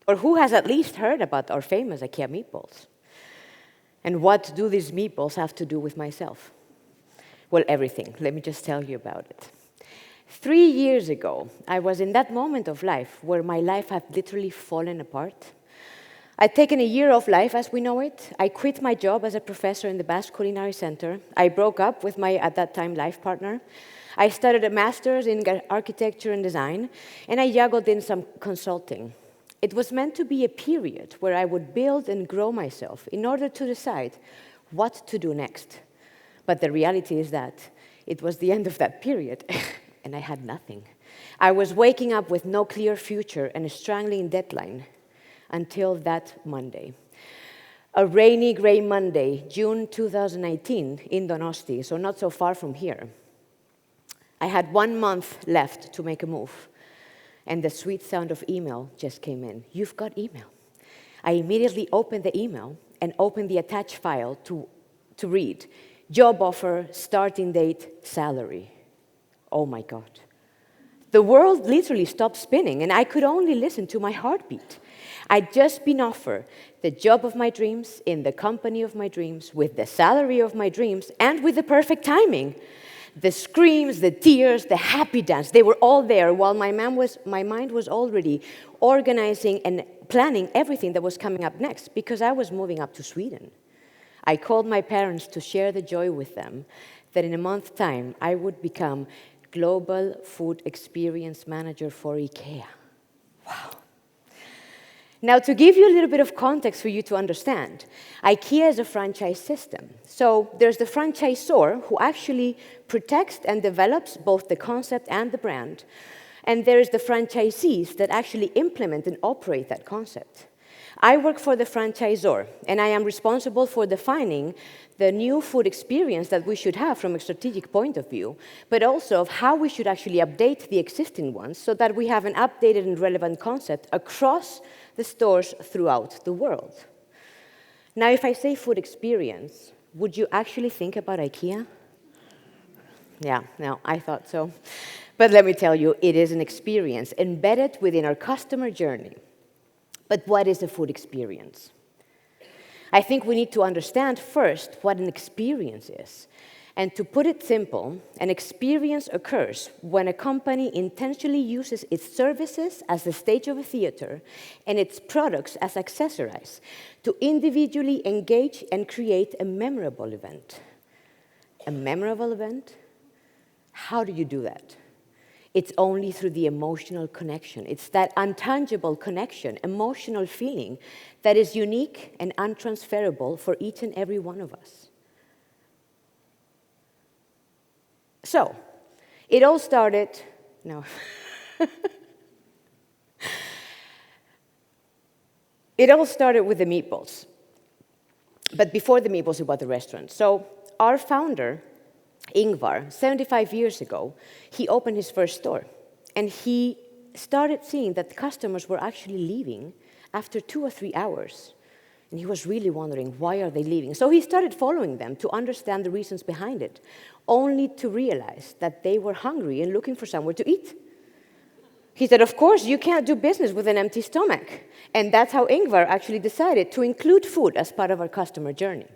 Or who has at least heard about our famous IKEA meatballs? And what do these meatballs have to do with myself? Well, everything. Let me just tell you about it. 3 years ago, I was in that moment of life where my life had literally fallen apart. I'd taken a year off life as we know it. I quit my job as a professor in the Basque Culinary Center. I broke up with my, at that time, life partner. I studied a master's in architecture and design, and I juggled in some consulting. It was meant to be a period where I would build and grow myself in order to decide what to do next. But the reality is that it was the end of that period, and I had nothing. I was waking up with no clear future and a strangling deadline until that Monday. A rainy, gray Monday, June 2018, in Donosti, so not so far from here. I had 1 month left to make a move, and the sweet sound of email just came in. You've got email. I immediately opened the email and opened the attached file to read. Job offer, starting date, salary. Oh my God. The world literally stopped spinning, and I could only listen to my heartbeat. I'd just been offered the job of my dreams, in the company of my dreams, with the salary of my dreams, and with the perfect timing. The screams, the tears, the happy dance, they were all there while my mind was already organizing and planning everything that was coming up next, because I was moving up to Sweden. I called my parents to share the joy with them that in a month's time I would become Global Food Experience Manager for IKEA. Wow. Now, to give you a little bit of context for you to understand, IKEA is a franchise system. So there's the franchisor who actually protects and develops both the concept and the brand. And there's the franchisees that actually implement and operate that concept. I work for the franchisor, and I am responsible for defining the new food experience that we should have from a strategic point of view, but also of how we should actually update the existing ones so that we have an updated and relevant concept across the stores throughout the world. Now, if I say food experience, would you actually think about IKEA? Yeah, no, I thought so. But let me tell you, it is an experience embedded within our customer journey. But what is a food experience? I think we need to understand first what an experience is. And to put it simple, an experience occurs when a company intentionally uses its services as the stage of a theater and its products as accessories to individually engage and create a memorable event. A memorable event? How do you do that? It's only through the emotional connection. It's that intangible connection, emotional feeling that is unique and untransferable for each and every one of us. So, it all started, no. It all started with the meatballs. But before the meatballs, it was the restaurant. So, our founder, Ingvar, 75 years ago, he opened his first store. And he started seeing that customers were actually leaving after 2 or 3 hours. And he was really wondering, why are they leaving? So he started following them to understand the reasons behind it, only to realize that they were hungry and looking for somewhere to eat. He said, of course, you can't do business with an empty stomach. And that's how Ingvar actually decided to include food as part of our customer journey.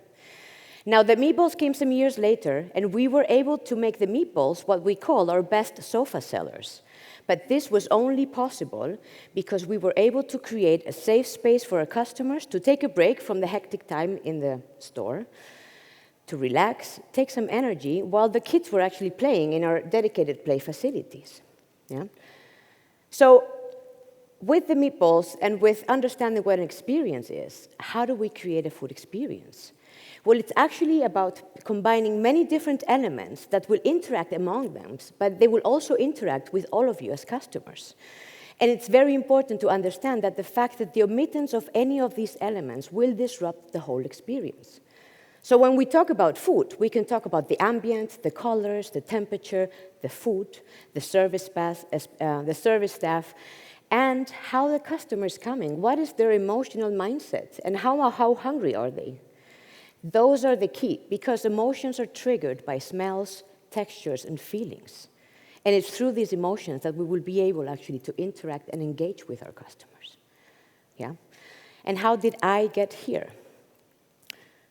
Now, the meatballs came some years later, and we were able to make the meatballs what we call our best sofa sellers. But this was only possible because we were able to create a safe space for our customers to take a break from the hectic time in the store, to relax, take some energy, while the kids were actually playing in our dedicated play facilities. Yeah? So, with the meatballs and with understanding what an experience is, how do we create a food experience? Well, it's actually about combining many different elements that will interact among them, but they will also interact with all of you as customers. And it's very important to understand that the fact that the omittance of any of these elements will disrupt the whole experience. So when we talk about food, we can talk about the ambient, the colors, the temperature, the food, the service staff, and how the customer is coming. What is their emotional mindset, and how hungry are they? Those are the key, because emotions are triggered by smells, textures, and feelings. And it's through these emotions that we will be able actually to interact and engage with our customers. yeah? And how did I get here?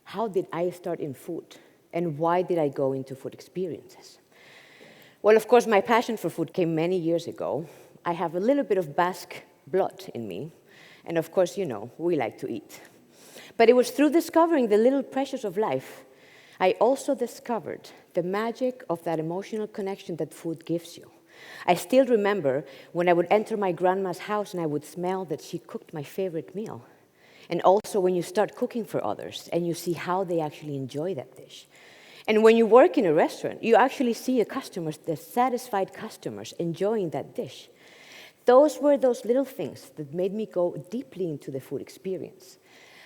How did I start in food? And why did I go into food experiences? Well, of course, my passion for food came many years ago. I have a little bit of Basque blood in me. And of course, you know, we like to eat. But it was through discovering the little pleasures of life, I also discovered the magic of that emotional connection that food gives you. I still remember when I would enter my grandma's house and I would smell that she cooked my favorite meal. And also when you start cooking for others and you see how they actually enjoy that dish. And when you work in a restaurant, you actually see the satisfied customers enjoying that dish. Those were those little things that made me go deeply into the food experience.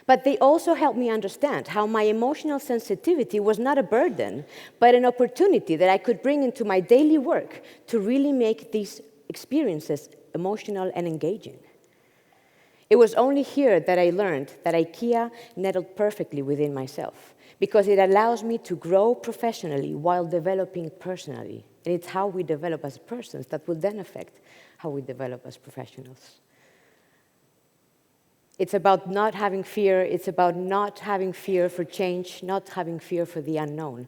But they also helped me understand how my emotional sensitivity was not a burden, but an opportunity that I could bring into my daily work to really make these experiences emotional and engaging. It was only here that I learned that IKEA nettled perfectly within myself, because it allows me to grow professionally while developing personally. And it's how we develop as persons that will then affect how we develop as professionals. It's about not having fear. It's about not having fear for change, not having fear for the unknown.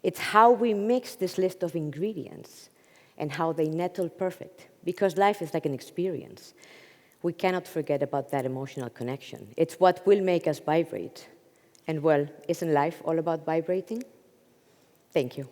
It's how we mix this list of ingredients and how they nettle perfect, because life is like an experience. We cannot forget about that emotional connection. It's what will make us vibrate. And well, isn't life all about vibrating? Thank you.